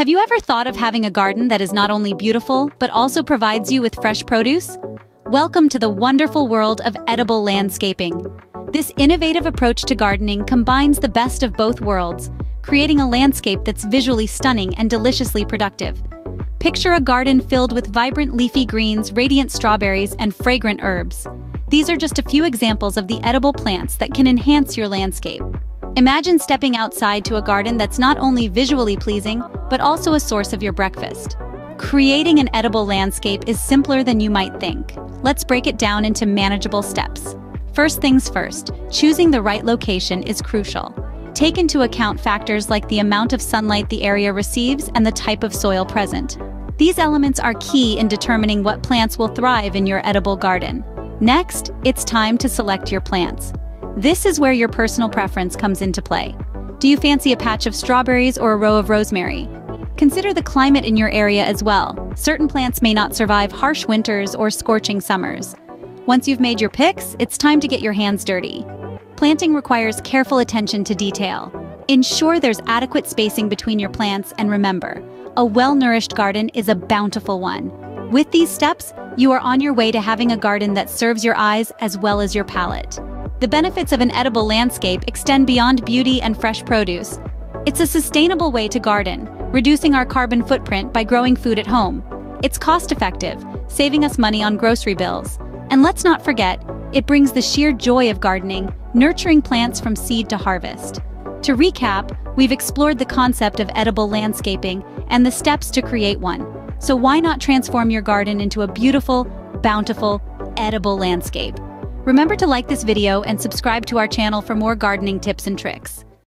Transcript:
Have you ever thought of having a garden that is not only beautiful, but also provides you with fresh produce? Welcome to the wonderful world of edible landscaping. This innovative approach to gardening combines the best of both worlds, creating a landscape that's visually stunning and deliciously productive. Picture a garden filled with vibrant leafy greens, radiant strawberries, and fragrant herbs. These are just a few examples of the edible plants that can enhance your landscape. Imagine stepping outside to a garden that's not only visually pleasing, but also a source of your breakfast. Creating an edible landscape is simpler than you might think. Let's break it down into manageable steps. First things first, choosing the right location is crucial. Take into account factors like the amount of sunlight the area receives and the type of soil present. These elements are key in determining what plants will thrive in your edible garden. Next, it's time to select your plants. This is where your personal preference comes into play. Do you fancy a patch of strawberries or a row of rosemary? Consider the climate in your area as well. Certain plants may not survive harsh winters or scorching summers. Once you've made your picks, it's time to get your hands dirty. Planting requires careful attention to detail. Ensure there's adequate spacing between your plants, and remember, a well-nourished garden is a bountiful one. With these steps, you are on your way to having a garden that serves your eyes as well as your palate. The benefits of an edible landscape extend beyond beauty and fresh produce. It's a sustainable way to garden, reducing our carbon footprint by growing food at home. It's cost-effective, saving us money on grocery bills. And let's not forget, it brings the sheer joy of gardening, nurturing plants from seed to harvest. To recap, we've explored the concept of edible landscaping and the steps to create one. So why not transform your garden into a beautiful, bountiful, edible landscape? Remember to like this video and subscribe to our channel for more gardening tips and tricks.